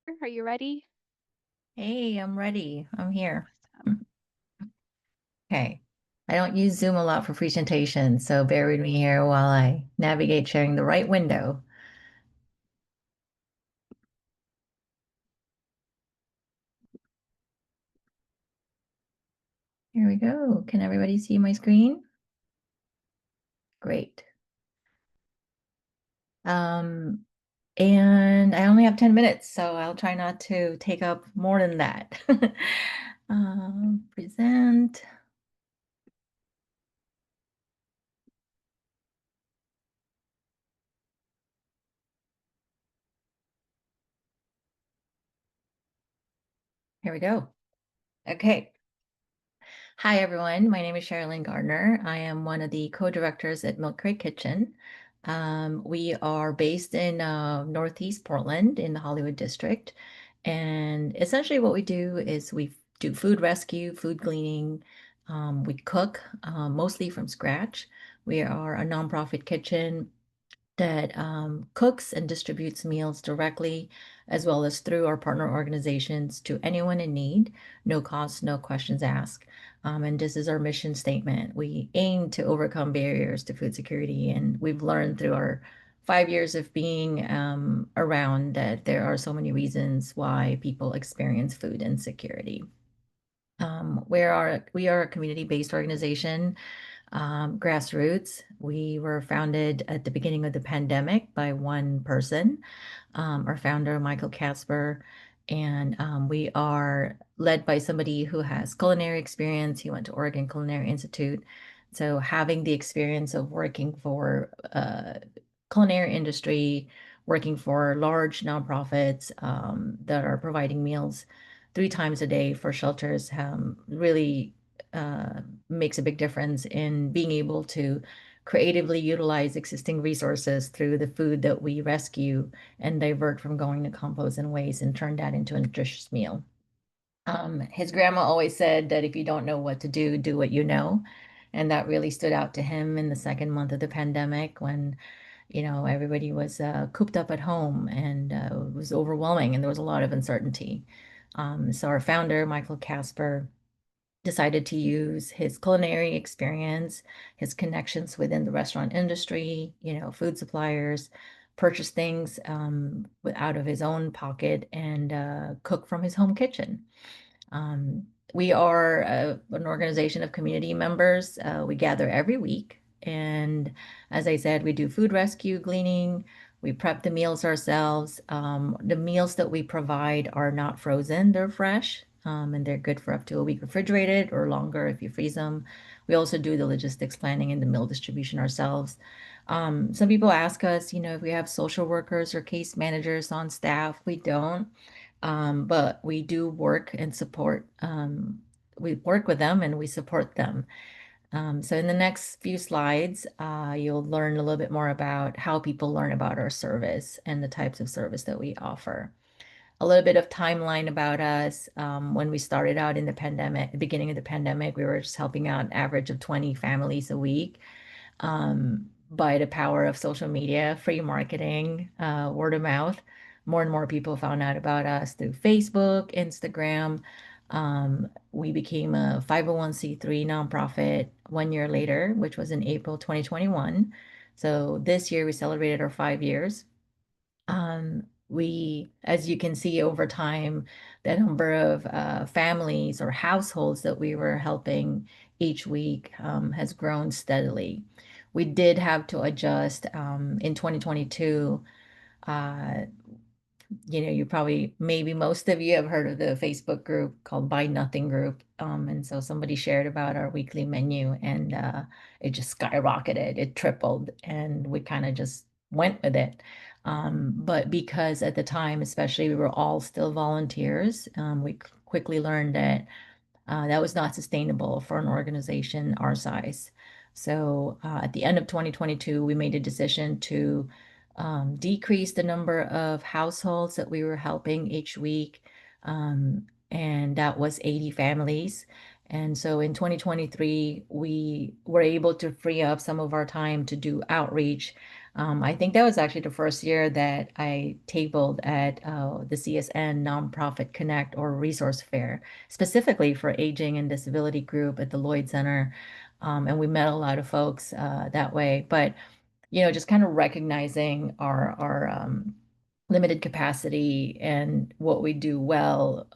Are you ready? Hey, I'm ready. I'm here. Awesome. Okay. I don't use Zoom a lot for presentation, so bear with me here while I navigate sharing the right window. Here we go. Can everybody see my screen? Great. Um, and I only have 10 minutes, so I'll try not to take up more than that. Present. Here we go. Okay. Hi, everyone. My name is Sherilyn Gardner. I am one of the co-directors at Milk Crate Kitchen. We are based in Northeast Portland in the Hollywood district. And essentially what we do is we do food rescue, food cleaning. We cook mostly from scratch. We are a nonprofit kitchen that cooks and distributes meals directly, as well as through our partner organizations to anyone in need, no cost, no questions asked. And this is our mission statement. We aim to overcome barriers to food security, and we've learned through our 5 years of being around that there are so many reasons why people experience food insecurity. We are a community-based organization, grassroots. We were founded at the beginning of the pandemic by one person, our founder, Michael Casper, and we are led by somebody who has culinary experience. He went to Oregon Culinary Institute. So having the experience of working for culinary industry, working for large nonprofits that are providing meals 3 times a day for shelters really makes a big difference in being able to creatively utilize existing resources through the food that we rescue and divert from going to compost and waste and turn that into a nutritious meal. His grandma always said that if you don't know what to do, do what you know. And that really stood out to him in the second month of the pandemic when, everybody was cooped up at home and it was overwhelming and there was a lot of uncertainty. So our founder, Michael Casper, decided to use his culinary experience, his connections within the restaurant industry, food suppliers, purchase things out of his own pocket and cook from his home kitchen. We are an organization of community members. We gather every week. And as I said, we do food rescue, gleaning. We prep the meals ourselves. The meals that we provide are not frozen, they're fresh. And they're good for up to a week refrigerated or longer if you freeze them. We also do the logistics planning and the meal distribution ourselves. Some people ask us, if we have social workers or case managers on staff. We don't. But we do work and support. We work with them and we support them. So in the next few slides, you'll learn a little bit more about how people learn about our service and the types of service that we offer. A little bit of timeline about us. When we started out in the pandemic, the beginning of the pandemic, we were just helping out an average of 20 families a week. By the power of social media, free marketing, word of mouth, more and more people found out about us through Facebook, Instagram. We became a 501(c)(3) nonprofit 1 year later, which was in April 2021. So this year we celebrated our 5 years. As you can see over time, the number of families or households that we were helping each week has grown steadily. We did have to adjust in 2022. Uh, you probably, maybe most of you have heard of the Facebook group called Buy Nothing Group. And so somebody shared about our weekly menu and it just skyrocketed, it tripled, and we kind of just went with it. But because at the time, especially, we were all still volunteers, we quickly learned that that was not sustainable for an organization our size. So at the end of 2022, we made a decision to decrease the number of households that we were helping each week. And that was 80 families. And so in 2023, we were able to free up some of our time to do outreach I think that was actually the first year that I tabled at the CSN Nonprofit Connect or Resource Fair, specifically for aging and disability group at the Lloyd Center. And we met a lot of folks that way. But just kind of recognizing our limited capacity and what we do well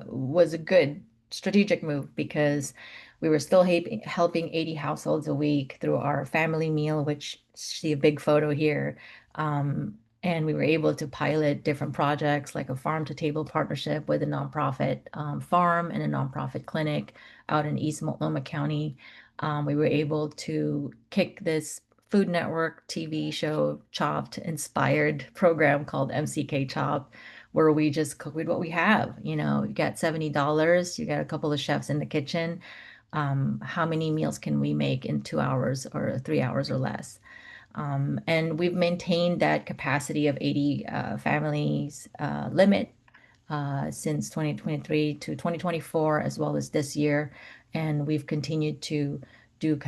was a good strategic move because we were still helping 80 households a week through our family meal, which see a big photo here. And we were able to pilot different projects like a farm to table partnership with a nonprofit farm and a nonprofit clinic out in East Multnomah County. We were able to kick this Food Network TV show Chopped inspired program called MCK Chop, where we just cook with what we have. You got $70, you got a couple of chefs in the kitchen. How many meals can we make in 2 hours or 3 hours or less? And we've maintained that capacity of 80 families limit since 2023 to 2024, as well as this year. And we've continued to do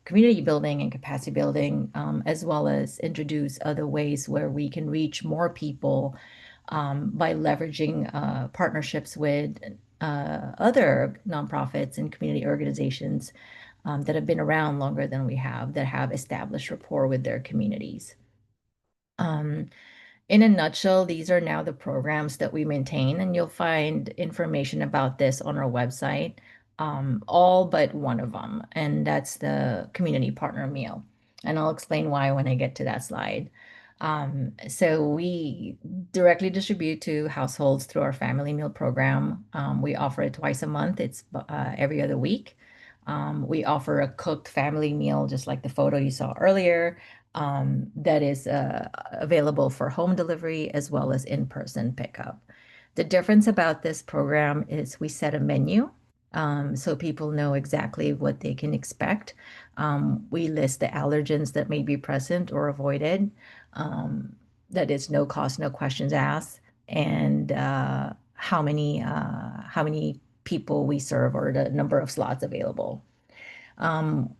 community building and capacity building, as well as introduce other ways where we can reach more people by leveraging partnerships with other nonprofits and community organizations that have been around longer than we have, that have established rapport with their communities. Um, in a nutshell, these are now the programs that we maintain, and you'll find information about this on our website, all but one of them, and that's the community partner meal. And I'll explain why when I get to that slide. So we directly distribute to households through our family meal program. We offer it twice a month. It's every other week. We offer a cooked family meal, just like the photo you saw earlier, that is available for home delivery as well as in-person pickup. The difference about this program is we set a menu so people know exactly what they can expect. We list the allergens that may be present or avoided. That is no cost, no questions asked, and how many people we serve or the number of slots available.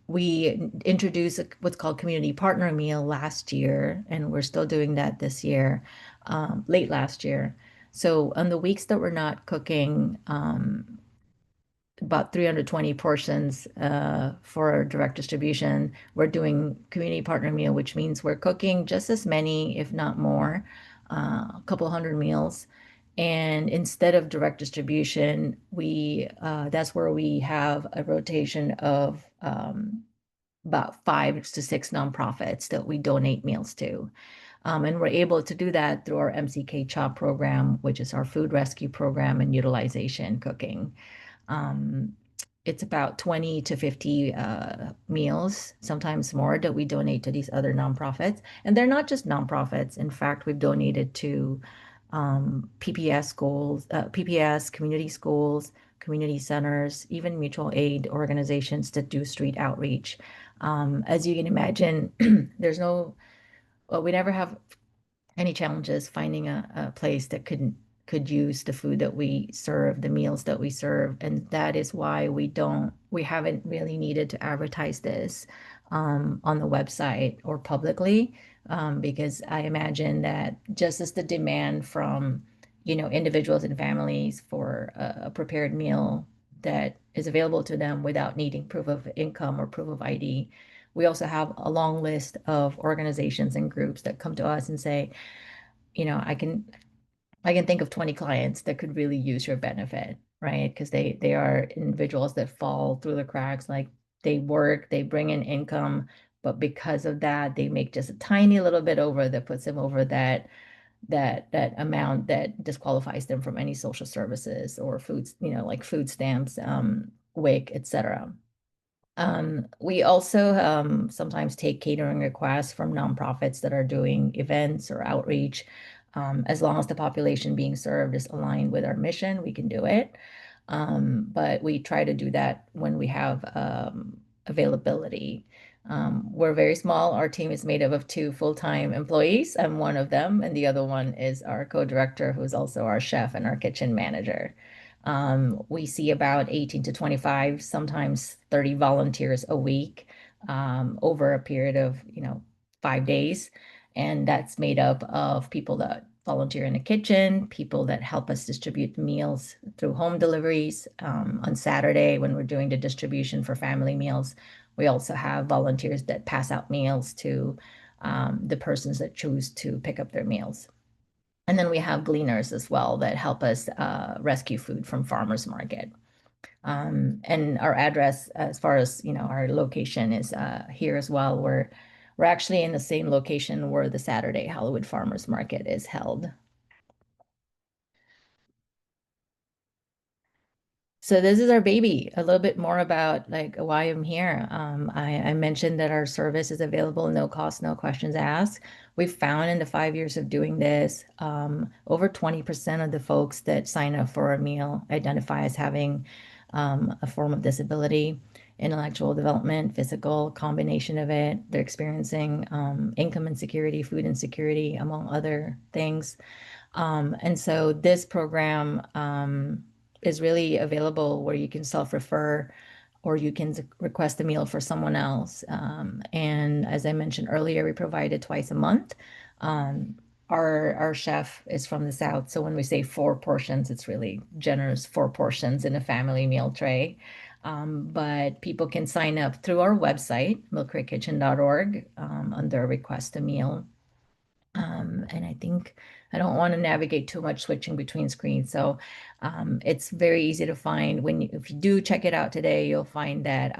We introduced what's called community partner meal last year, and we're still doing that this year, late last year. So on the weeks that we're not cooking, about 320 portions for direct distribution. We're doing community partner meal, which means we're cooking just as many, if not more, a couple hundred meals. And instead of direct distribution, we that's where we have a rotation of about 5 to 6 nonprofits that we donate meals to. And we're able to do that through our MCK CHOP program, which is our food rescue program and utilization cooking. Um, it's about 20 to 50 meals, sometimes more, that we donate to these other nonprofits. And they're not just nonprofits. In fact, we've donated to PPS schools, PPS, community schools, community centers, even mutual aid organizations that do street outreach. As you can imagine, well, we never have any challenges finding a place that could use the food that we serve, the meals that we serve. And that is why we haven't really needed to advertise this on the website or publicly, because I imagine that just as the demand from, individuals and families for a prepared meal that is available to them without needing proof of income or proof of ID. We also have a long list of organizations and groups that come to us and say, I can think of 20 clients that could really use your benefit, right? Because they are individuals that fall through the cracks, like they work, they bring in income, but because of that, they make just a tiny little bit over that puts them over that amount that disqualifies them from any social services or foods, like food stamps, WIC, etc. We also sometimes take catering requests from nonprofits that are doing events or outreach. As long as the population being served is aligned with our mission, we can do it. But we try to do that when we have availability. We're very small. Our team is made up of 2 full-time employees. I'm one of them, and the other one is our co-director, who's also our chef and our kitchen manager. We see about 18 to 25, sometimes 30 volunteers a week over a period of, 5 days. And that's made up of people that volunteer in the kitchen, people that help us distribute meals through home deliveries. On Saturday, when we're doing the distribution for family meals, we also have volunteers that pass out meals to the persons that choose to pick up their meals. And then we have gleaners as well that help us rescue food from farmers market. And our address, as far as our location is here as well. We're actually in the same location where the Saturday Hollywood Farmers Market is held. So this is our baby. A little bit more about like why I'm here. I mentioned that our service is available, no cost, no questions asked. We've found in the 5 years of doing this, over 20% of the folks that sign up for a meal identify as having a form of disability, intellectual development, physical, combination of it. They're experiencing income insecurity, food insecurity, among other things. And so this program is really available where you can self-refer or you can request a meal for someone else. And as I mentioned earlier, we provide it twice a month. Um, our chef is from the South, so when we say 4 portions, it's really generous 4 portions in a family meal tray. But people can sign up through our website, millcreekkitchen.org, under request a meal. And I think I don't want to navigate too much switching between screens. So it's very easy to find if you do check it out today, you'll find that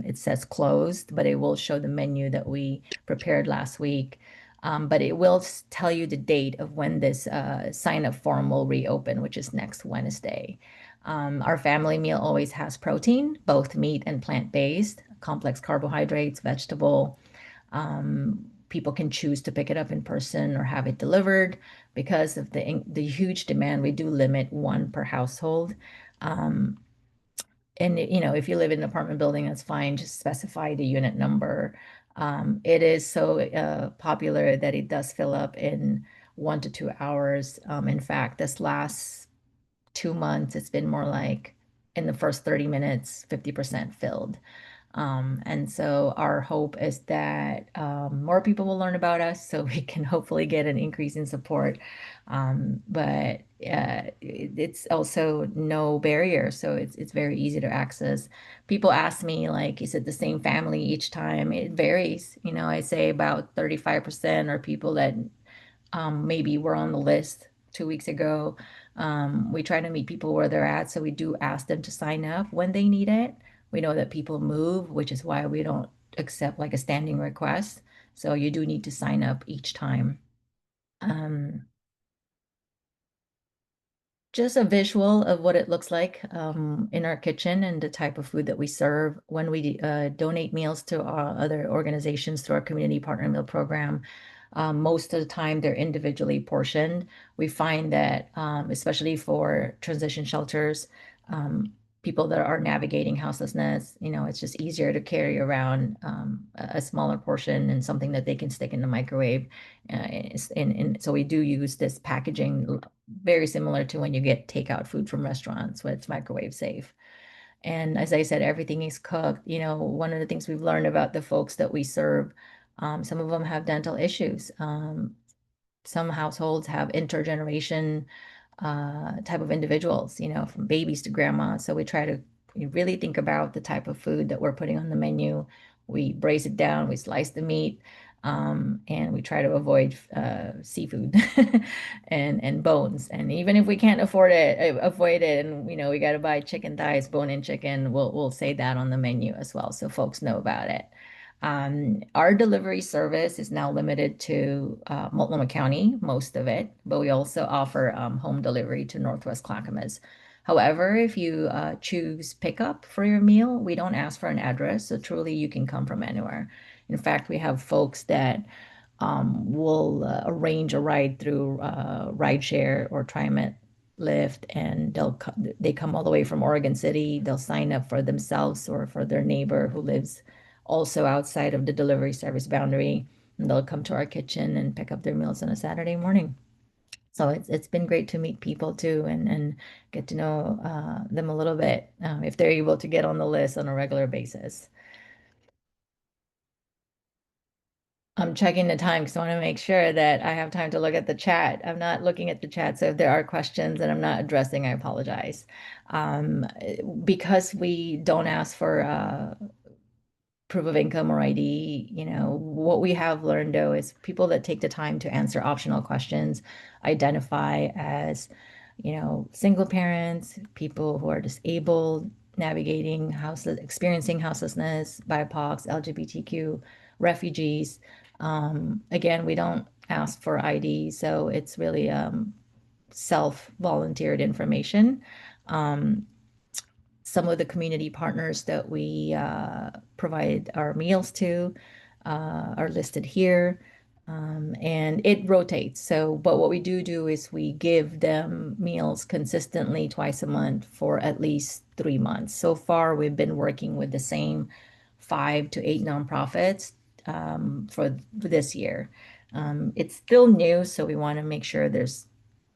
it says closed, but it will show the menu that we prepared last week. But it will tell you the date of when this sign up form will reopen, which is next Wednesday. Our family meal always has protein, both meat and plant-based, complex carbohydrates, vegetable. People can choose to pick it up in person or have it delivered. Because of the huge demand, we do limit one per household. Um, and if you live in an apartment building, that's fine. Just specify the unit number. It is so popular that it does fill up in 1 to 2 hours. In fact, this last 2 months, it's been more like in the first 30 minutes, 50% filled. And so our hope is that more people will learn about us so we can hopefully get an increase in support. But it's also no barrier, so it's very easy to access. People ask me, like, is it the same family each time? It varies. I say about 35% are people that maybe were on the list 2 weeks ago. We try to meet people where they're at, so we do ask them to sign up when they need it. We know that people move, which is why we don't accept like a standing request. So you do need to sign up each time. Um, just a visual of what it looks like in our kitchen and the type of food that we serve when we donate meals to our other organizations through our community partner meal program. Most of the time, they're individually portioned. We find that, especially for transition shelters, um, people that are navigating houselessness, it's just easier to carry around a smaller portion and something that they can stick in the microwave. And so we do use this packaging very similar to when you get takeout food from restaurants, where it's microwave safe. And as I said, everything is cooked. One of the things we've learned about the folks that we serve, some of them have dental issues. Some households have intergeneration type of individuals, from babies to grandma. So we really think about the type of food that we're putting on the menu. We braise it down, we slice the meat, and we try to avoid seafood and bones. And even if we can't avoid it, and we got to buy chicken thighs, bone-in chicken, we'll say that on the menu as well, so folks know about it. Our delivery service is now limited to Multnomah County, most of it, but we also offer home delivery to Northwest Clackamas. However, if you choose pickup for your meal, we don't ask for an address, so truly you can come from anywhere. In fact, we have folks that will arrange a ride through rideshare or TriMet Lyft, and they come all the way from Oregon City. They'll sign up for themselves or for their neighbor who lives also outside of the delivery service boundary, and they'll come to our kitchen and pick up their meals on a Saturday morning. So it's been great to meet people too, and get to know them a little bit if they're able to get on the list on a regular basis. I'm checking the time because I want to make sure that I have time to look at the chat. I'm not looking at the chat, so if there are questions that I'm not addressing, I apologize. Um, because we don't ask for proof of income or ID. What we have learned though is people that take the time to answer optional questions identify as, single parents, people who are disabled, navigating experiencing houselessness, BIPOCs, LGBTQ, refugees. Again, we don't ask for ID, so it's really self-volunteered information. Um, some of the community partners that we provide our meals to are listed here. And it rotates. So, but what we do is we give them meals consistently twice a month for at least 3 months. So far, we've been working with the same 5 to 8 nonprofits for this year. It's still new, so we want to make sure there's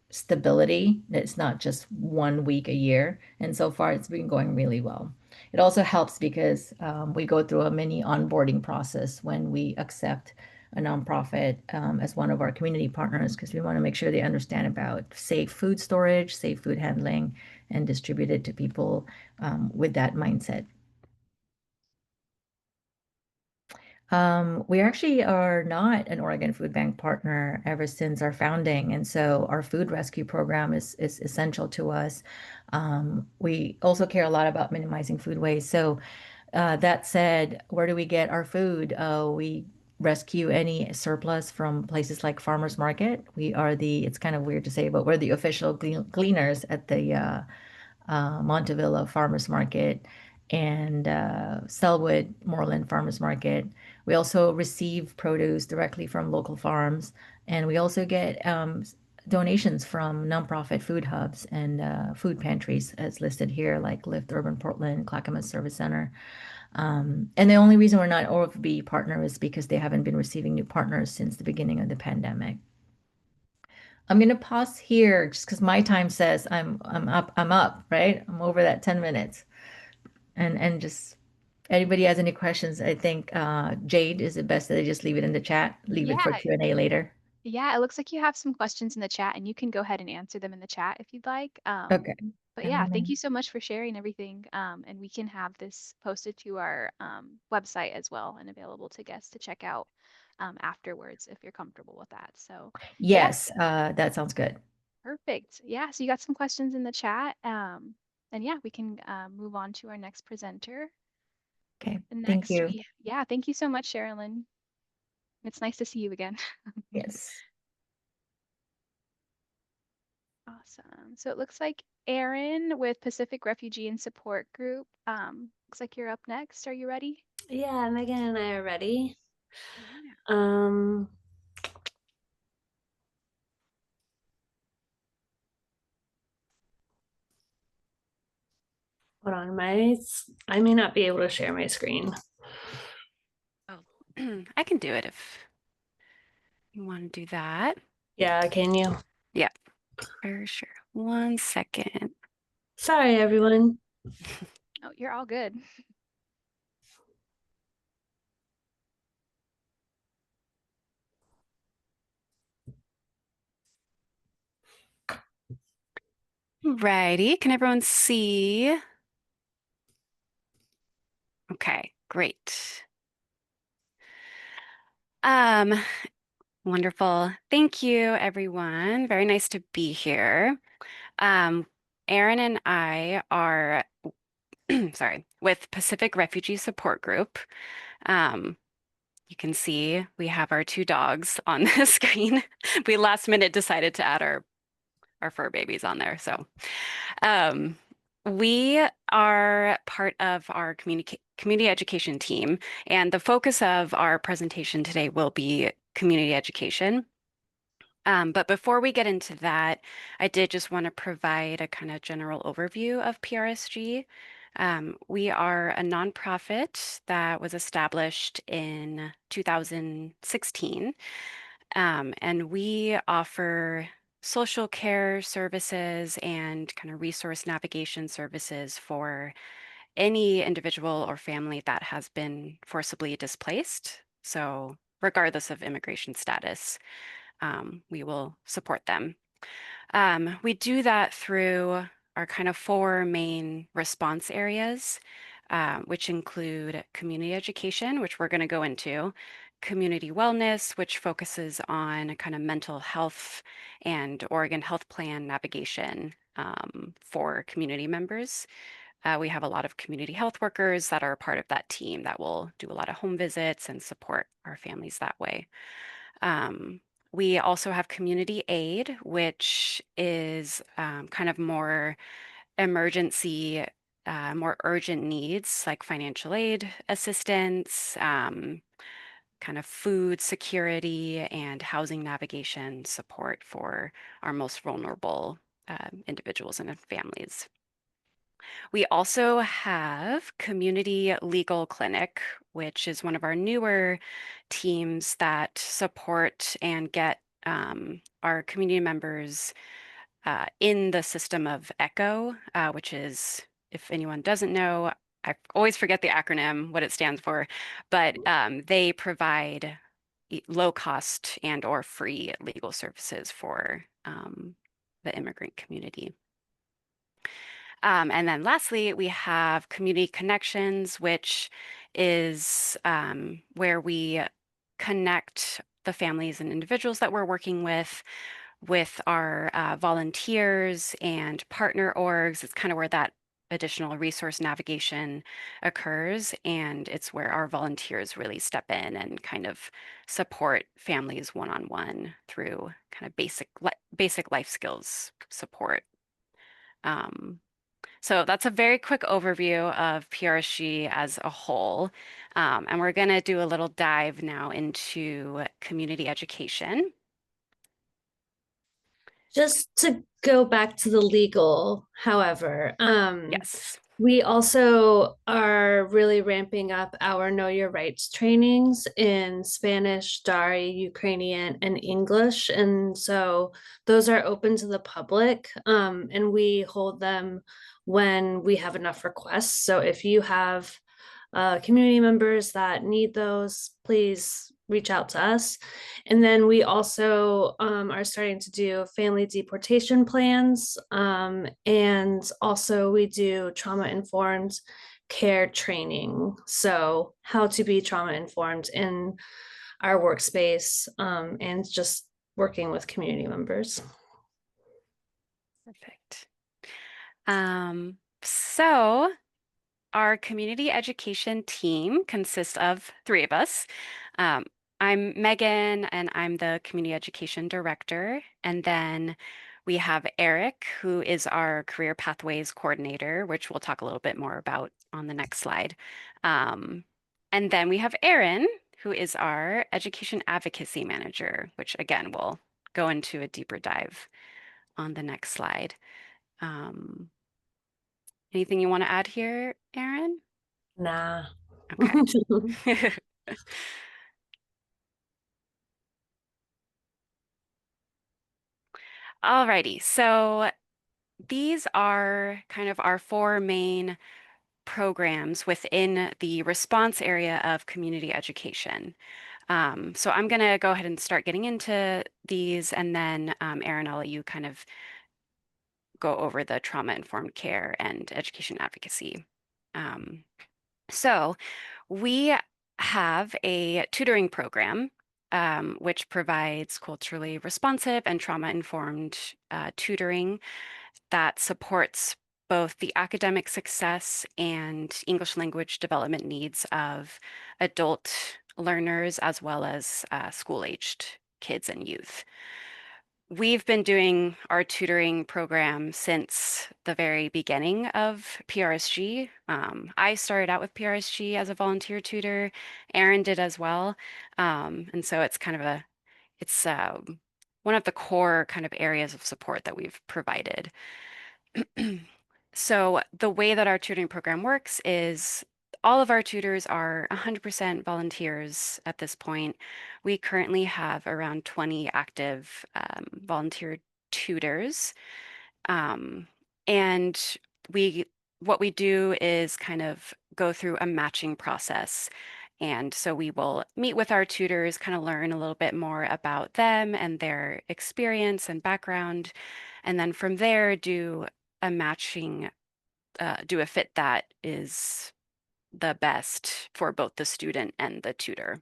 stability. It's not just 1 week a year. And so far, it's been going really well. It also helps because we go through a mini onboarding process when we accept a nonprofit as one of our community partners because we want to make sure they understand about safe food storage, safe food handling, and distribute it to people with that mindset. We actually are not an Oregon Food Bank partner ever since our founding, and so our food rescue program is essential to us. We also care a lot about minimizing food waste. So that said, where do we get our food? We rescue any surplus from places like farmers market. It's kind of weird to say, but we're the official gleaners at the Montevilla Farmers Market and Selwood Moreland Farmers Market. We also receive produce directly from local farms, and we also get donations from nonprofit food hubs and food pantries, as listed here, like Lift Urban Portland, Clackamas Service Center. And the only reason we're not OFB partner is because they haven't been receiving new partners since the beginning of the pandemic. I'm gonna pause here just because my time says I'm up, right? I'm over that 10 minutes. And just anybody has any questions, I think Jade, is it best that I just leave it in the chat, leave it Yeah, for Q&A later? yeah, it looks like you have some questions in the chat and you can go ahead and answer them in the chat if you'd like. Okay. But I'm yeah, gonna thank you so much for sharing everything. And we can have this posted to our website as well and available to guests to check out afterwards if you're comfortable with that. So yeah, Yes, that sounds good. perfect. Yeah, so you got some questions in the chat. And yeah, we can move on to our next presenter. Okay, thank Next, you. yeah, thank you so much, Sherilyn. It's nice to see you again. Yes. Awesome. So it looks like Erin with Pacific Refugee and Support Group. Looks like you're up next. Are you ready? Yeah, Megan and I are ready. Yeah. Um, hold on, I may not be able to share my screen. Oh, I can do it if you want to do that. Yeah, can you? Yeah, for sure. 1 second. Sorry, everyone. Oh, you're all good. Righty, can everyone see? Okay, great. Um, Wonderful. Thank you, everyone. Very nice to be here. Um, Erin and I are, sorry, with Pacific Refugee Support Group. Um, you can see we have our two dogs on the screen. We last minute decided to add our fur babies on there. So um, we are part of our community education team, and the focus of our presentation today will be community education. But before we get into that, I did just want to provide a kind of general overview of PRSG. We are a nonprofit that was established in 2016, and we offer social care services and kind of resource navigation services for any individual or family that has been forcibly displaced. So regardless of immigration status. We will support them. We do that through our kind of 4 main response areas, which include community education, which we're going to go into, community wellness, which focuses on kind of mental health and Oregon Health Plan navigation for community members. We have a lot of community health workers that are part of that team that will do a lot of home visits and support our families that way. We also have community aid, which is kind of more emergency, more urgent needs like financial aid assistance, kind of food security, and housing navigation support for our most vulnerable individuals and families. We also have Community Legal Clinic, which is one of our newer teams that support and get our community members in the system of ECHO, which is, if anyone doesn't know, I always forget the acronym, what it stands for, but they provide low cost and or free legal services for the immigrant community. And then lastly, we have Community Connections, which is where we connect the families and individuals that we're working with our volunteers and partner orgs. It's kind of where that additional resource navigation occurs, and it's where our volunteers really step in and kind of support families one-on-one through kind of basic life skills support. So that's a very quick overview of PRSG as a whole. And we're going to do a little dive now into community education. Just to go back to the legal, however, Yes. we also are really ramping up our Know Your Rights trainings in Spanish, Dari, Ukrainian, and English. And so those are open to the public, and we hold them when we have enough requests. So if you have community members that need those, please reach out to us. And then we also are starting to do family deportation plans. And also we do trauma-informed care training. So how to be trauma-informed in our workspace, and just working with community members. Perfect. So our community education team consists of 3 of us. I'm Megan, and I'm the community education director. And then we have Eric, who is our career pathways coordinator, which we'll talk a little bit more about on the next slide. And then we have Erin, who is our education advocacy manager, which again, we'll go into a deeper dive on the next slide. Anything you want to add here, Erin? Nah. Okay. Alrighty, so these are kind of our 4 main programs within the response area of community education. So I'm going to go ahead and start getting into these, and then Erin, I'll let you kind of go over the trauma-informed care and education advocacy. So we have a tutoring program which provides culturally responsive and trauma-informed tutoring that supports both the academic success and English language development needs of adult learners as well as school-aged kids and youth. We've been doing our tutoring program since the very beginning of PRSG. I started out with PRSG as a volunteer tutor. Erin did as well. And so it's kind of it's one of the core kind of areas of support that we've provided. So the way that our tutoring program works is all of our tutors are 100% volunteers at this point. We currently have around 20 active volunteer tutors. And what we do is kind of go through a matching process. And so we will meet with our tutors, kind of learn a little bit more about them and their experience and background. And then from there, do a matching, do a fit that is the best for both the student and the tutor.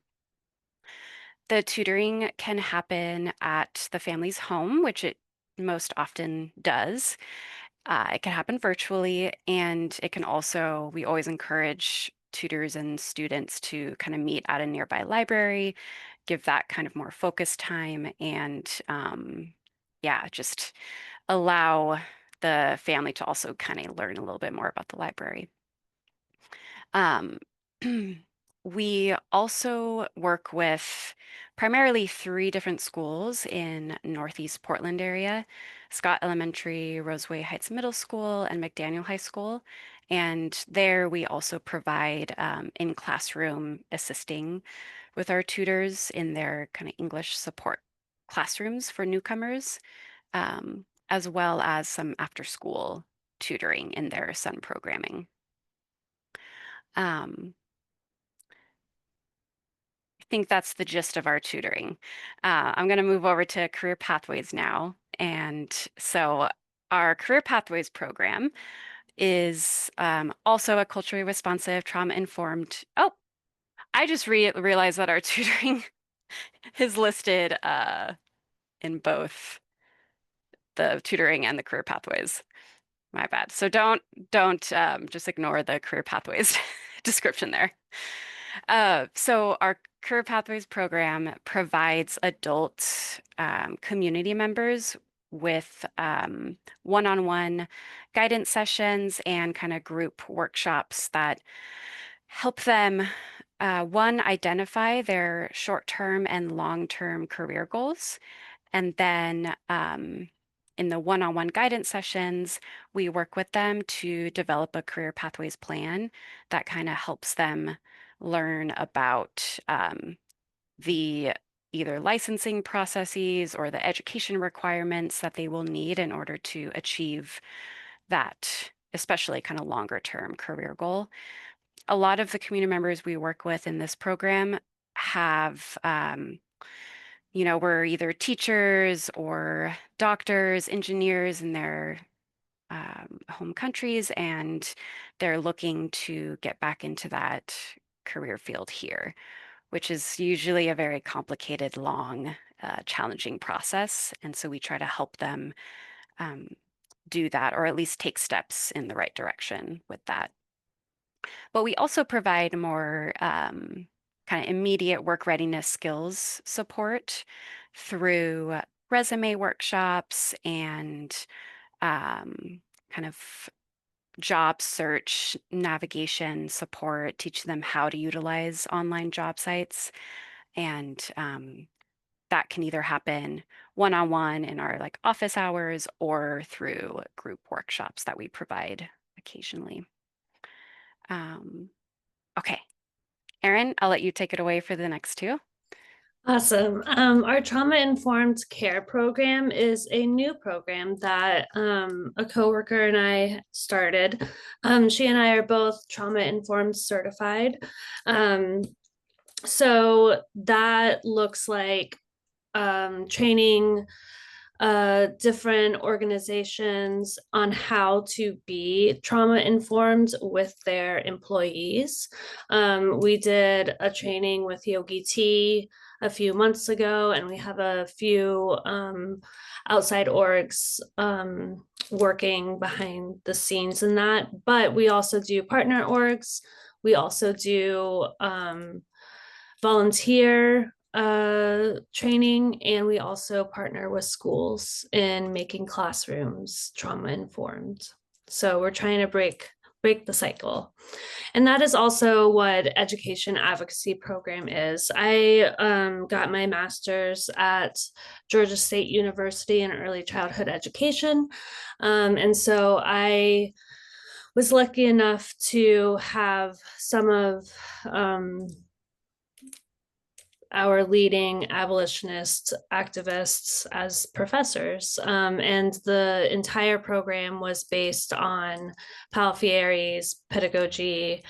The tutoring can happen at the family's home, which it most often does. It can happen virtually, and it can also, we always encourage tutors and students to kind of meet at a nearby library, give that kind of more focused time, and yeah, just allow the family to also kind of learn a little bit more about the library. Um, we also work with primarily 3 different schools in Northeast Portland area, Scott Elementary, Roseway Heights Middle School, and McDaniel High School. And there we also provide in-classroom assisting with our tutors in their kind of English support classrooms for newcomers, as well as some after-school tutoring in their SUN programming. Um, I think that's the gist of our tutoring. I'm going to move over to career pathways now. And so our career pathways program is also a culturally responsive, trauma-informed. Oh, I just realized that our tutoring is listed in both the tutoring and the career pathways. My bad. So don't just ignore the career pathways description there. So our Career Pathways program provides adult community members with one-on-one guidance sessions and kind of group workshops that help them, one, identify their short-term and long-term career goals, and then in the one-on-one guidance sessions, we work with them to develop a career pathways plan that kind of helps them learn about the either licensing processes or the education requirements that they will need in order to achieve that, especially kind of longer term career goal. A lot of the community members we work with in this program have we're either teachers or doctors, engineers in their home countries, and they're looking to get back into that career field here, which is usually a very complicated, long, challenging process. And so we try to help them do that, or at least take steps in the right direction with that. But we also provide more kind of immediate work readiness skills support through resume workshops and kind of job search navigation support, teach them how to utilize online job sites. And that can either happen one-on-one in our like office hours or through group workshops that we provide occasionally. Okay, Erin, I'll let you take it away for the next 2. Awesome. Our trauma-informed care program is a new program that a coworker and I started. She and I are both trauma-informed certified. So that looks like training different organizations on how to be trauma informed with their employees. We did a training with Yogi T a few months ago, and we have a few outside orgs working behind the scenes in that. But we also do partner orgs. We also do volunteer training, and we also partner with schools in making classrooms trauma informed. So we're trying to break the cycle. And that is also what education advocacy program is. I got my master's at Georgia State University in early childhood education. And so I was lucky enough to have some of our leading abolitionist activists as professors. And the entire program was based on Paulo Freire's pedagogy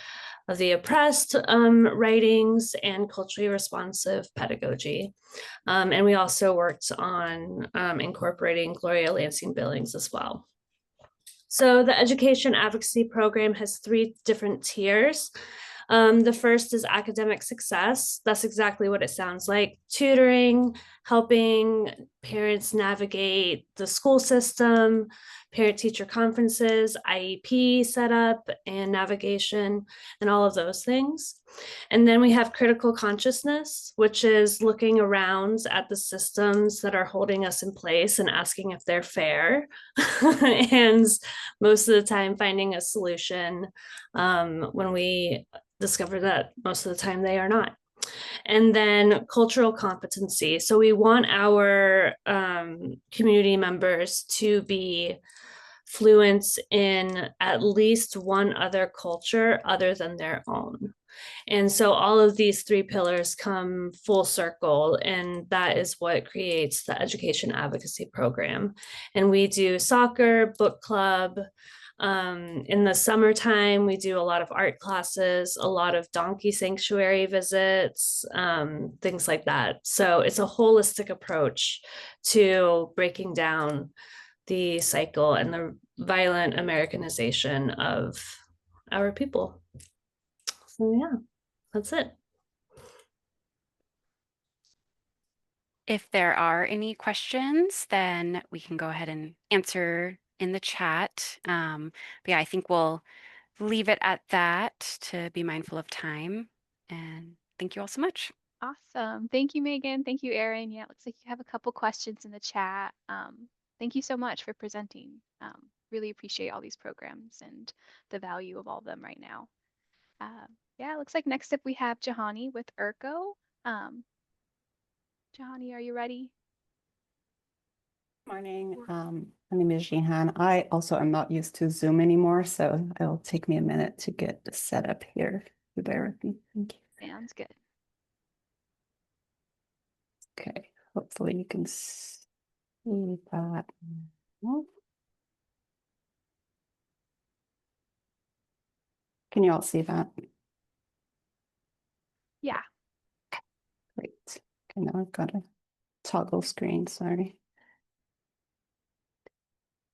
of the oppressed writings, and culturally responsive pedagogy. And we also worked on incorporating Gloria Lansing-Billings as well. So the education advocacy program has 3 different tiers. The first is academic success. That's exactly what it sounds like. Tutoring, helping parents navigate the school system, parent-teacher conferences, IEP setup and navigation, and all of those things. And then we have critical consciousness, which is looking around at the systems that are holding us in place and asking if they're fair. And most of the time finding a solution when we discover that most of the time they are not. And then cultural competency. So we want our community members to be fluent in at least one other culture other than their own. And so all of these 3 pillars come full circle, and that is what creates the education advocacy program. And we do soccer, book club. In the summertime, we do a lot of art classes, a lot of donkey sanctuary visits, things like that. So it's a holistic approach to breaking down the cycle and the violent Americanization of our people. So yeah, that's it. If there are any questions, then we can go ahead and answer in the chat. But yeah, I think we'll leave it at that to be mindful of time. And thank you all so much. Awesome. Thank you, Megan. Thank you, Erin. Yeah, it looks like you have a couple questions in the chat. Thank you so much for presenting. Really appreciate all these programs and the value of all of them right now. Yeah, it looks like next up we have Jahani with ERCO. Jahani, are you ready? Morning. My name is Jihan. I also am not used to Zoom anymore, so it'll take me a minute to get set up here. So bear with me. Thank you. Sounds good. Okay, hopefully you can see that. Can you all see that? Yeah. Great. Okay, now I've got a toggle screen, sorry.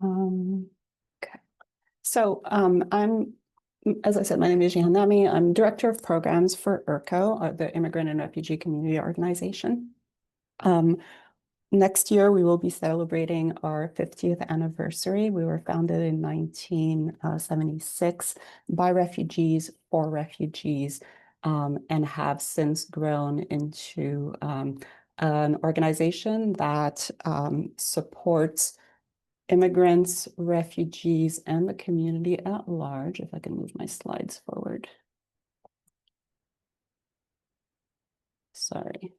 Okay. So I'm, as I said, my name is Jihan Nami. I'm Director of Programs for ERCO, the Immigrant and Refugee Community Organization. Next year, we will be celebrating our 50th anniversary. We were founded in 1976 by refugees for refugees, and have since grown into an organization that supports immigrants, refugees, and the community at large. If I can move my slides forward. Sorry.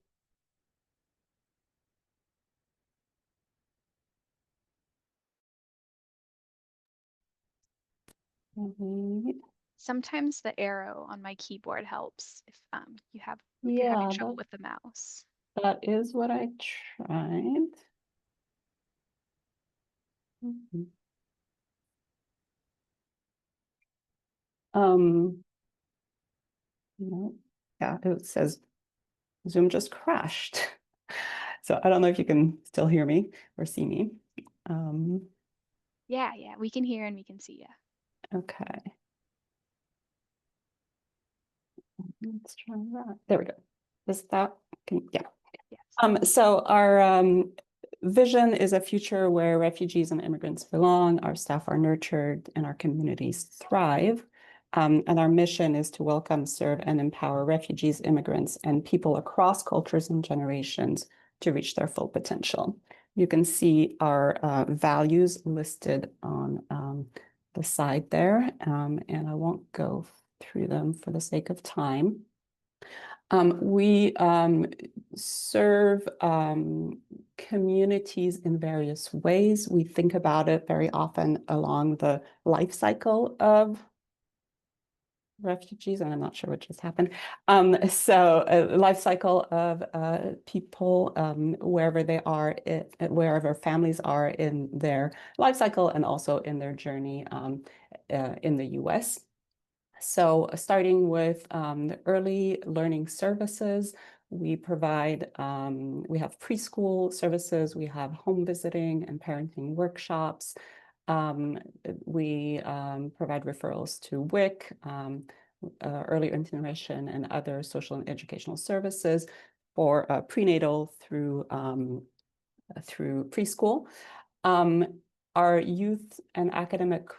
Sometimes the arrow on my keyboard helps if you're having Yeah, trouble with the mouse. that is what I tried. No, yeah, it says Zoom just crashed. So I don't know if you can still hear me or see me. Yeah, we can hear and we can see you. Okay. Let's try that. There we go. Is that, yeah. Yes. So our vision is a future where refugees and immigrants belong, our staff are nurtured, and our communities thrive. And our mission is to welcome, serve, and empower refugees, immigrants, and people across cultures and generations to reach their full potential. You can see our values listed on the side there, and I won't go through them for the sake of time. We serve communities in various ways. We think about it very often along the life cycle of refugees, and I'm not sure what just happened. So a life cycle of people wherever they are, wherever families are in their life cycle and also in their journey in the US. So starting with the early learning services, we provide, we have preschool services, we have home visiting and parenting workshops. We provide referrals to WIC, early intervention, and other social and educational services for prenatal through preschool. Our youth and academic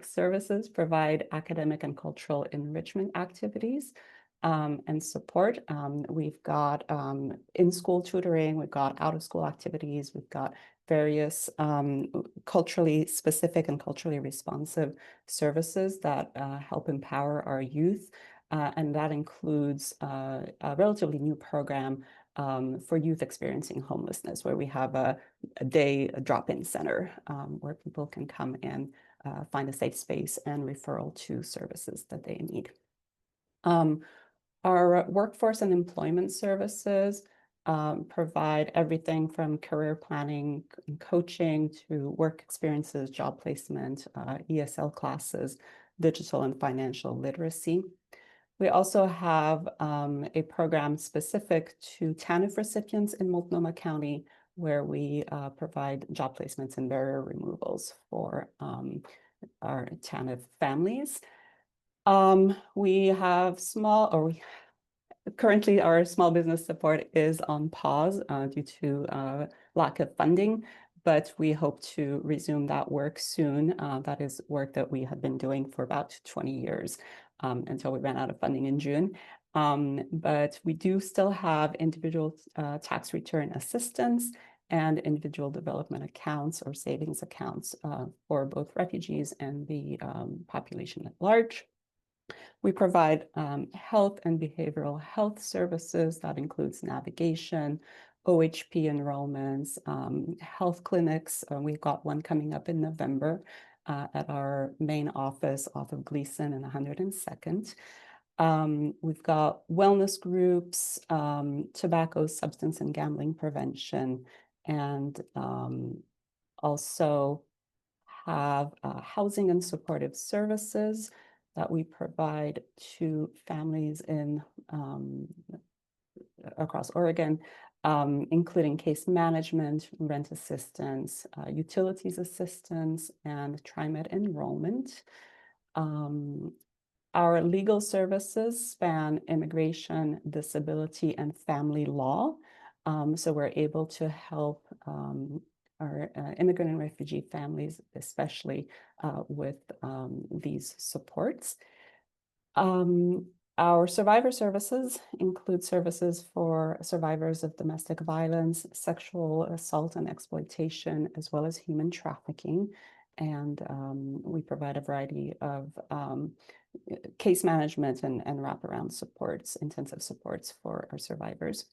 services provide academic and cultural enrichment activities and support. We've got in-school tutoring, we've got out-of-school activities, we've got various culturally specific and culturally responsive services that help empower our youth. And that includes a relatively new program for youth experiencing homelessness, where we have a day drop-in center where people can come and find a safe space and referral to services that they need. Our workforce and employment services provide everything from career planning and coaching to work experiences, job placement, ESL classes, digital and financial literacy. We also have a program specific to TANF recipients in Multnomah County, where we provide job placements and barrier removals for our TANF families. We have currently our small business support is on pause due to lack of funding, but we hope to resume that work soon. That is work that we have been doing for about 20 years until we ran out of funding in June. But we do still have individual tax return assistance and individual development accounts or savings accounts for both refugees and the population at large. We provide health and behavioral health services. That includes navigation, OHP enrollments, health clinics. We've got one coming up in November at our main office off of Gleason and 102nd. We've got wellness groups, tobacco, substance, and gambling prevention, and also have housing and supportive services that we provide to families in across Oregon, including case management, rent assistance, utilities assistance, and TriMed enrollment. Our legal services span immigration, disability, and family law. So we're able to help our immigrant and refugee families, especially with these supports. Our survivor services include services for survivors of domestic violence, sexual assault and exploitation, as well as human trafficking. And we provide a variety of case management and wraparound supports, intensive supports for our survivors.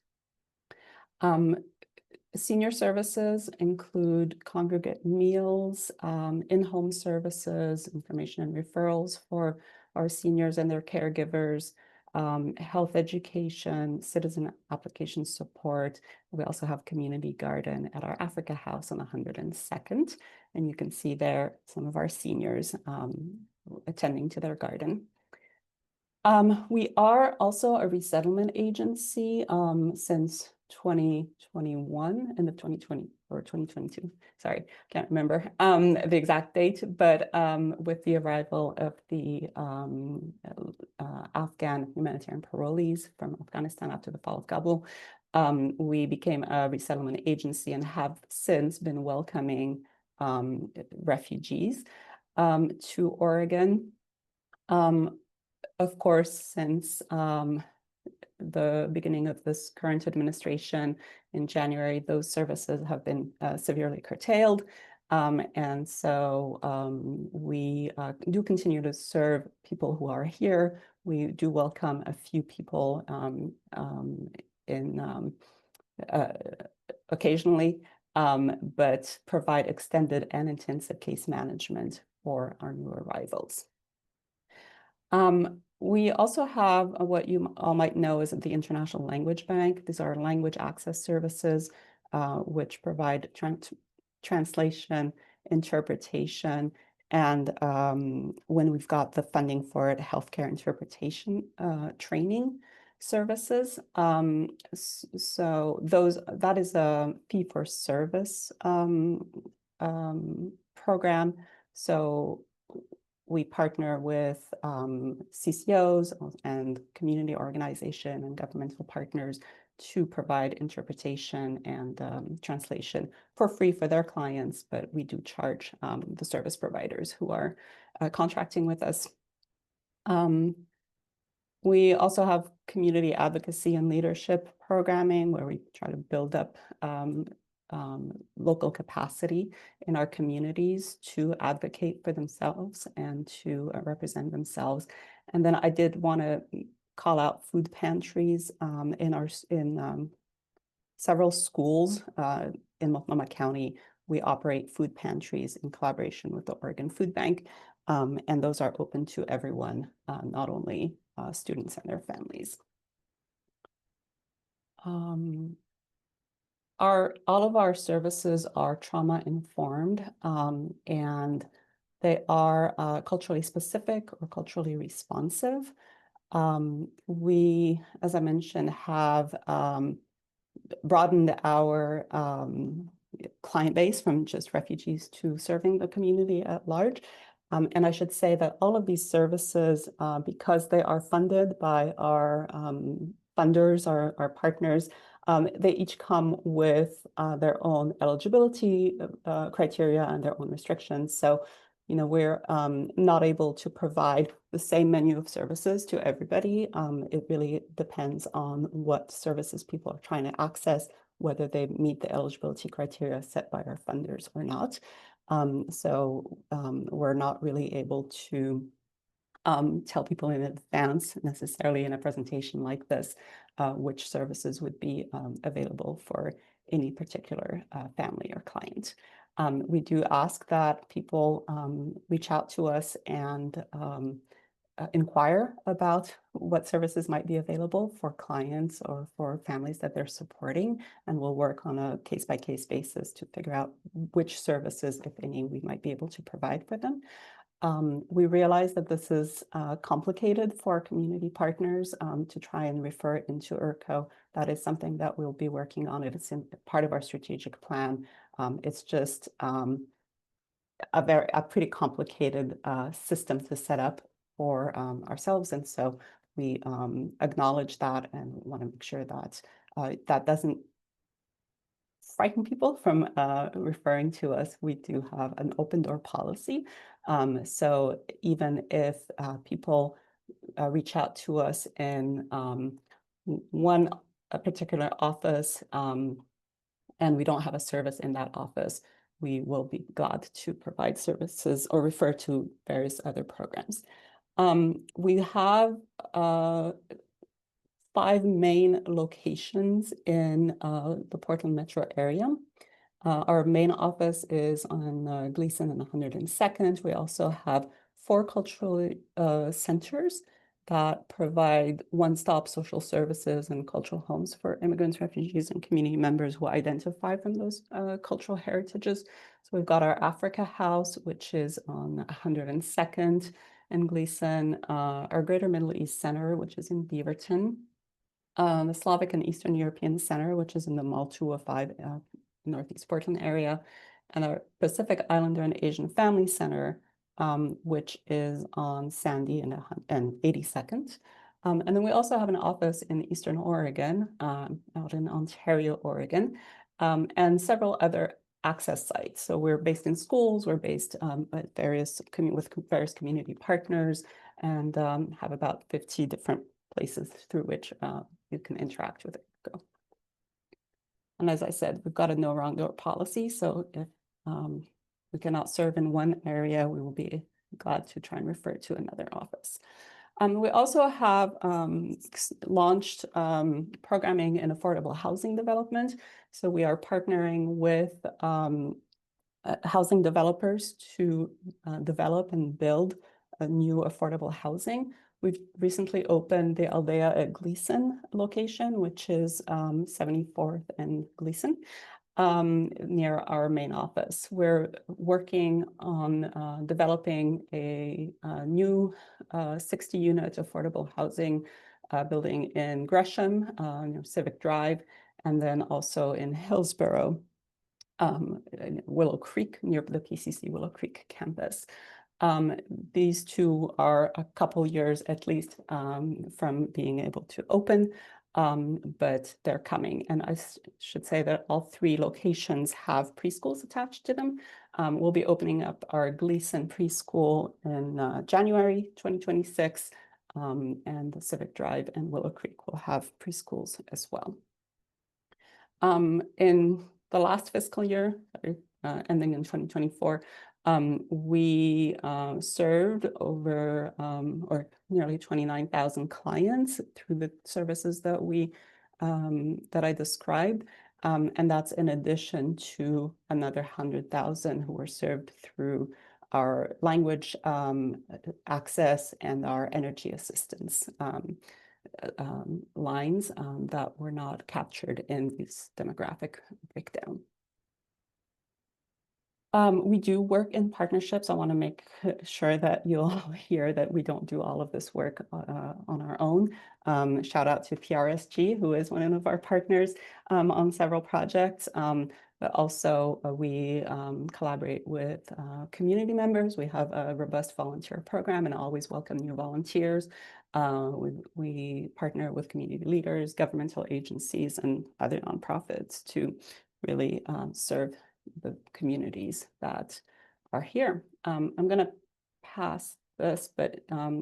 Senior services include congregate meals, in-home services, information and referrals for our seniors and their caregivers, health education, citizen application support. We also have community garden at our Africa House on 102nd. And you can see there some of our seniors attending to their garden. We are also a resettlement agency since 2021, end of 2020 or 2022. Sorry, can't remember the exact date, but with the arrival of the Afghan humanitarian parolees from Afghanistan after the fall of Kabul, we became a resettlement agency and have since been welcoming refugees to Oregon. Of course, since the beginning of this current administration in January, those services have been severely curtailed. And so we do continue to serve people who are here. We do welcome a few people occasionally, but provide extended and intensive case management for our new arrivals. We also have what you all might know as the International Language Bank. These are language access services, which provide translation, interpretation, And when we've got the funding for it, healthcare interpretation training services. So that is a fee-for-service program. So we partner with CCOs and community organization and governmental partners to provide interpretation and translation for free for their clients, but we do charge the service providers who are contracting with us. We also have community advocacy and leadership programming where we try to build up local capacity in our communities to advocate for themselves and to represent themselves. And then I did want to call out food pantries in several schools in Multnomah County. We operate food pantries in collaboration with the Oregon Food Bank, and those are open to everyone, not only students and their families. All of our services are trauma informed, and they are culturally specific or culturally responsive. We, as I mentioned, have broadened our client base from just refugees to serving the community at large. And I should say that all of these services, because they are funded by our funders, our partners, they each come with their own eligibility criteria and their own restrictions. So, you know, we're not able to provide the same menu of services to everybody. It really depends on what services people are trying to access, whether they meet the eligibility criteria set by our funders or not. So we're not really able to tell people in advance necessarily in a presentation like this, which services would be available for any particular family or client. We do ask that people reach out to us and inquire about what services might be available for clients or for families that they're supporting, and we'll work on a case-by-case basis to figure out which services, if any, we might be able to provide for them. We realize that this is complicated for our community partners to try and refer it into IRCO. That is something that we'll be working on. It's in part of our strategic plan. It's just a pretty complicated system to set up for ourselves. And so we acknowledge that and want to make sure that that doesn't frighten people from referring to us. We do have an open door policy. So even if people reach out to us in one particular office and we don't have a service in that office, we will be glad to provide services or refer to various other programs. We have 5 main locations in the Portland metro area. Our main office is on Gleason and 102nd. We also have 4 cultural centers that provide one-stop social services and cultural homes for immigrants, refugees, and community members who identify from those cultural heritages. So we've got our Africa House, which is on 102nd and Gleason, our Greater Middle East Center, which is in Beaverton, the Slavic and Eastern European Center, which is in the Mall 205 Northeast Portland area, and our Pacific Islander and Asian Family Center, which is on Sandy and 82nd. And then we also have an office in Eastern Oregon, out in Ontario, Oregon, and several other access sites. So we're based in schools, we're based at various community partners, and have about 50 different places through which you can interact with IRCO. And as I said, we've got a no wrong door policy. So if we cannot serve in one area, we will be glad to try and refer to another office. We also have launched programming in affordable housing development. So we are partnering with housing developers to develop and build a new affordable housing. We've recently opened the Aldea at Gleason location, which is 74th and Gleason. near our main office. We're working on developing a new 60-unit affordable housing building in Gresham, near Civic Drive, and then also in Hillsborough, in Willow Creek, near the PCC Willow Creek campus. These two are a couple years at least from being able to open, but they're coming. And I should say that all three locations have preschools attached to them. We'll be opening up our Gleason preschool in January 2026, and the Civic Drive and Willow Creek will have preschools as well. In the last fiscal year, ending in 2024, we served over or nearly 29,000 clients through the services that I described. And that's in addition to another 100,000 who were served through our language access and our energy assistance lines that were not captured in this demographic breakdown. We do work in partnerships. I want to make sure that you'll hear that we don't do all of this work on our own. Shout out to PRSG, who is one of our partners on several projects. But also we collaborate with community members. We have a robust volunteer program and always welcome new volunteers. We partner with community leaders, governmental agencies, and other nonprofits to really serve the communities that are here. I'm going to pass this, but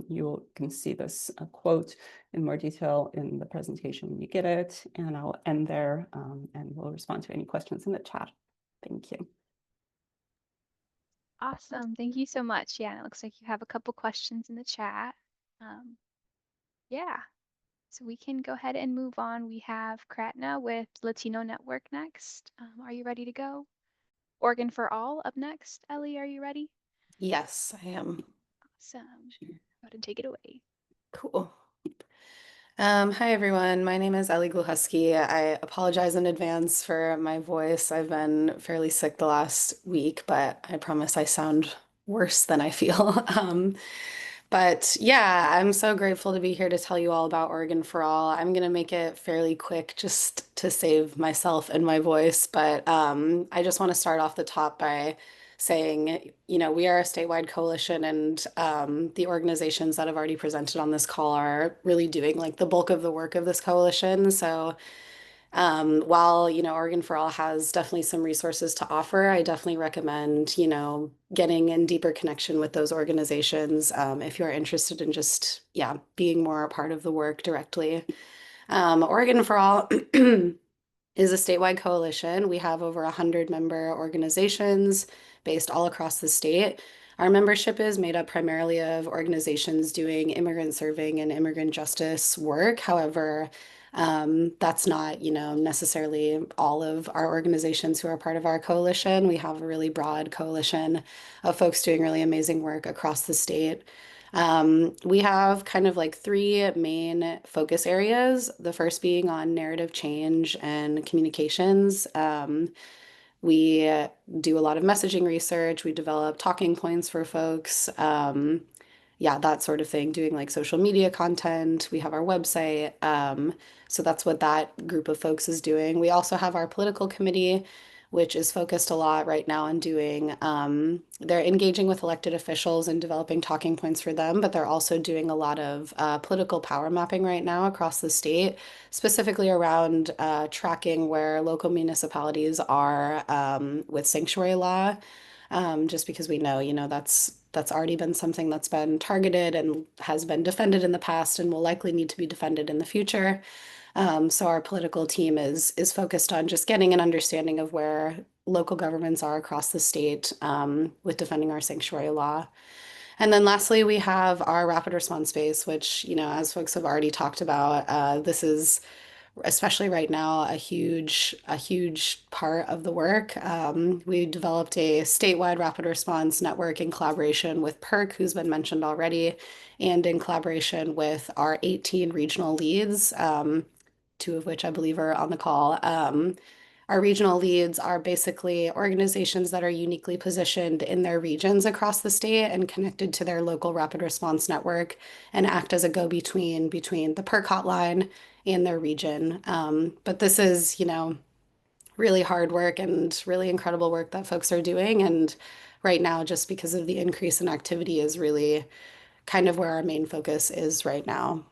you can see this quote in more detail in the presentation when you get it, and I'll end there and we'll respond to any questions in the chat. Thank you. Awesome. Thank you so much. Yeah, and it looks like you have a couple questions in the chat. Yeah, so we can go ahead and move on. We have Kratna with Latino Network next. Are you ready to go? Oregon for All up next. Ellie, are you ready? Yes, I am. Awesome. Go ahead and take it away. Cool. Hi, everyone. My name is Ellie Gluhusky. I apologize in advance for my voice. I've been fairly sick the last week, but I promise I sound worse than I feel. But yeah, I'm so grateful to be here to tell you all about Oregon for All. I'm going to make it fairly quick just to save myself and my voice. But I just want to start off the top by saying, you know, we are a statewide coalition, and the organizations that have already presented on this call are really doing like the bulk of the work of this coalition. So while, you know, Oregon for All has definitely some resources to offer, I definitely recommend, you know, getting in deeper connection with those organizations if you're interested in just, yeah, being more a part of the work directly. Oregon for All is a statewide coalition. We have over 100 member organizations based all across the state. Our membership is made up primarily of organizations doing immigrant serving and immigrant justice work. However, that's not, you know, necessarily all of our organizations who are part of our coalition. We have a really broad coalition of folks doing really amazing work across the state. We have kind of like three main focus areas. The first being on narrative change and communications. We do a lot of messaging research. We develop talking points for folks. Yeah, that sort of thing, doing like social media content. We have our website. So that's what that group of folks is doing. We also have our political committee, which is focused a lot right now on doing, they're engaging with elected officials and developing talking points for them, but they're also doing a lot of political power mapping right now across the state, specifically around tracking where local municipalities are with sanctuary law. Just because we know, you know, that's already been something that's been targeted and has been defended in the past and will likely need to be defended in the future. So our political team is focused on just getting an understanding of where local governments are across the state with defending our sanctuary law. And then lastly, we have our rapid response space, which, you know, as folks have already talked about, this is especially right now, a huge part of the work. We developed a statewide rapid response network in collaboration with PERC, who's been mentioned already, and in collaboration with our 18 regional leads, two of which I believe are on the call. Our regional leads are basically organizations that are uniquely positioned in their regions across the state and connected to their local rapid response network and act as a go-between between the PERC hotline and their region. But this is, really hard work and really incredible work that folks are doing. And right now, just because of the increase in activity, is really kind of where our main focus is right now.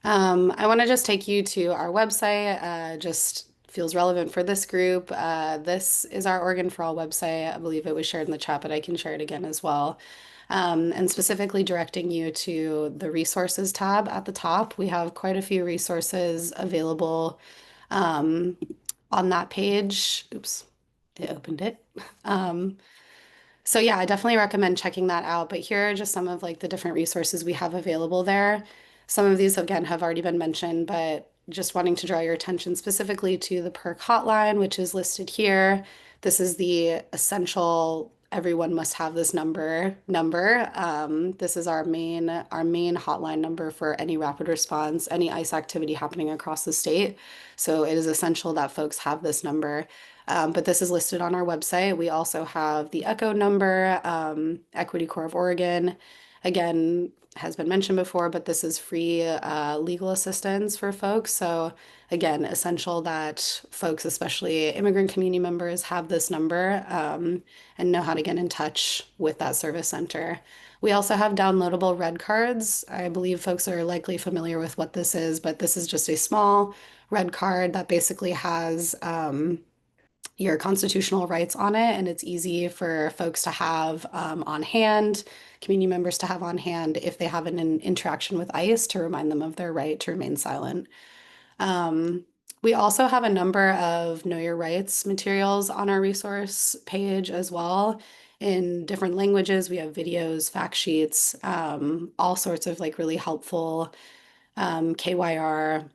I want to just take you to our website, just feels relevant for this group. This is our Oregon for All website. I believe it was shared in the chat, but I can share it again as well. And specifically directing you to the resources tab at the top. We have quite a few resources available on that page. Oops, it opened it. So yeah, I definitely recommend checking that out. But here are just some of like the different resources we have available there. Some of these, again, have already been mentioned, but just wanting to draw your attention specifically to the PERC hotline, which is listed here. This is the essential, everyone must have this number. This is our main hotline number for any rapid response, any ICE activity happening across the state. So it is essential that folks have this number. But this is listed on our website. We also have the ECHO number, Equity Corps of Oregon. Again, has been mentioned before, but this is free legal assistance for folks. So again, essential that folks, especially immigrant community members, have this number and know how to get in touch with that service center. We also have downloadable red cards. I believe folks are likely familiar with what this is, but this is just a small red card that basically has your constitutional rights on it, and it's easy for folks to have on hand, community members to have on hand if they have an interaction with ICE to remind them of their right to remain silent. We also have a number of Know Your Rights materials on our resource page as well in different languages. We have videos, fact sheets, all sorts of like really helpful KYR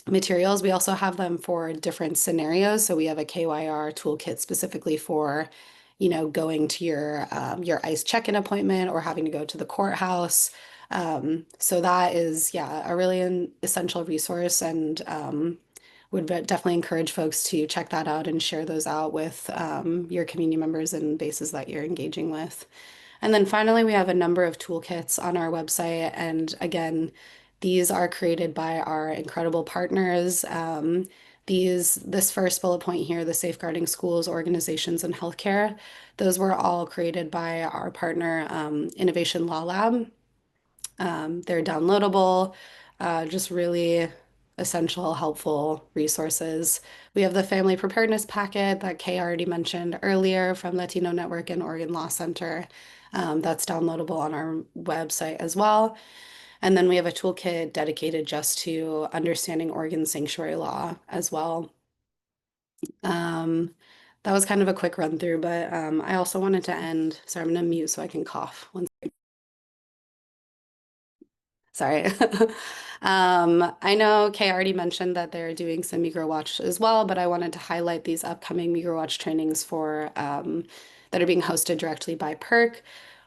materials. We also have them for different scenarios. So we have a KYR toolkit specifically for, going to your ICE check-in appointment or having to go to the courthouse. So that is, yeah, a really essential resource, and would definitely encourage folks to check that out and share those out with your community members and bases that you're engaging with. And then finally, we have a number of toolkits on our website. And again, these are created by our incredible partners. This first bullet point here, the Safeguarding Schools, Organizations, and Healthcare, those were all created by our partner, Innovation Law Lab. They're downloadable, just really essential, helpful resources. We have the Family Preparedness Packet that Kay already mentioned earlier from Latino Network and Oregon Law Center. That's downloadable on our website as well. And then we have a toolkit dedicated just to understanding Oregon sanctuary law as well. That was kind of a quick run through, but I also wanted to end, sorry, I'm gonna mute so I can cough. Sorry. I know Kay already mentioned that they're doing some MigroWatch as well, but I wanted to highlight these upcoming MigroWatch trainings for that are being hosted directly by PERC.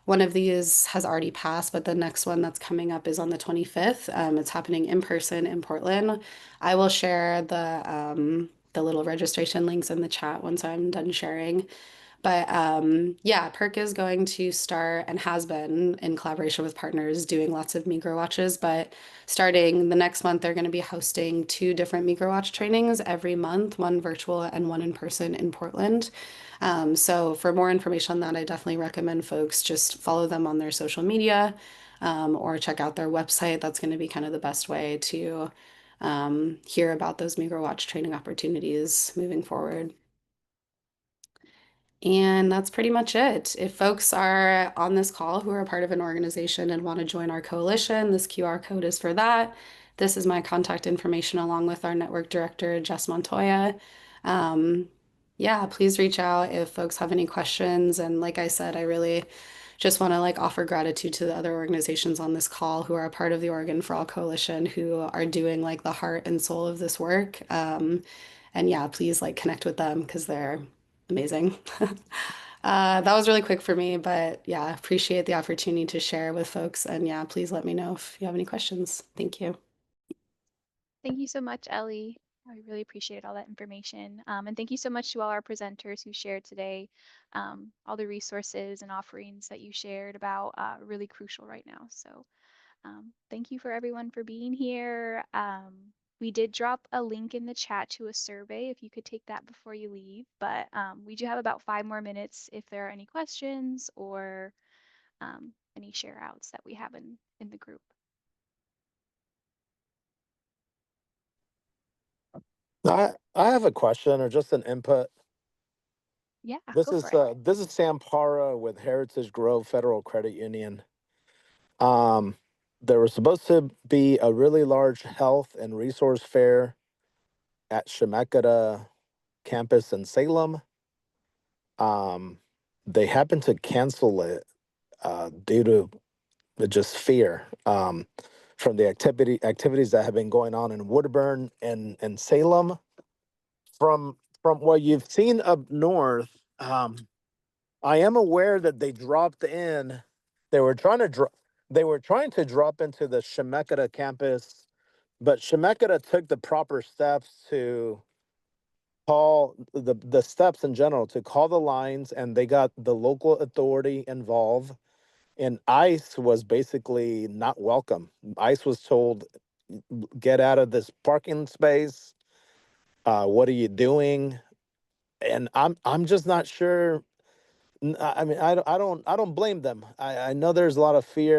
One of these has already passed, but the next one that's coming up is on the 25th. It's happening in person in Portland. I will share the little registration links in the chat once I'm done sharing. But yeah, PERC is going to start and has been in collaboration with partners doing lots of MigroWatches. But starting the next month, they're going to be hosting 2 different MigroWatch trainings every month, one virtual and one in person in Portland. So for more information on that, I definitely recommend folks just follow them on their social media or check out their website. That's going to be kind of the best way to hear about those MigroWatch training opportunities moving forward. And that's pretty much it. If folks are on this call who are a part of an organization and want to join our coalition, this QR code is for that. This is my contact information along with our network director, Jess Montoya. Yeah, please reach out if folks have any questions. And like I said, I really just want to offer gratitude to the other organizations on this call who are a part of the Oregon for All Coalition, who are doing the heart and soul of this work. And yeah, please connect with them because they're amazing. That was really quick for me, but yeah, appreciate the opportunity to share with folks. And yeah, please let me know if you have any questions. Thank you. Thank you so much, Ellie. I really appreciate all that information. And thank you so much to all our presenters who shared today. All the resources and offerings that you shared about really crucial right now. So thank you for everyone for being here. We did drop a link in the chat to a survey if you could take that before you leave. But we do have about 5 more minutes if there are any questions or any share outs that we have in the group. I have a question or just an input. Yeah, This go is for it. this is Sam Para with Heritage Grove Federal Credit Union. Um, there was supposed to be a really large health and resource fair at Shemeketa campus in Salem. Um, they happened to cancel it due to just fear from the activities that have been going on in Woodburn and Salem. From what you've seen up north, I am aware that they dropped in. They were trying to drop. They were trying to drop into the Shemeketa campus, but Shemeketa took the proper steps to call the steps in general to call the lines, and they got the local authority involved. And ICE was basically not welcome. ICE was told, "Get out of this parking space. What are you doing?" And I'm just not sure. I mean, I don't blame them. I know there's a lot of fear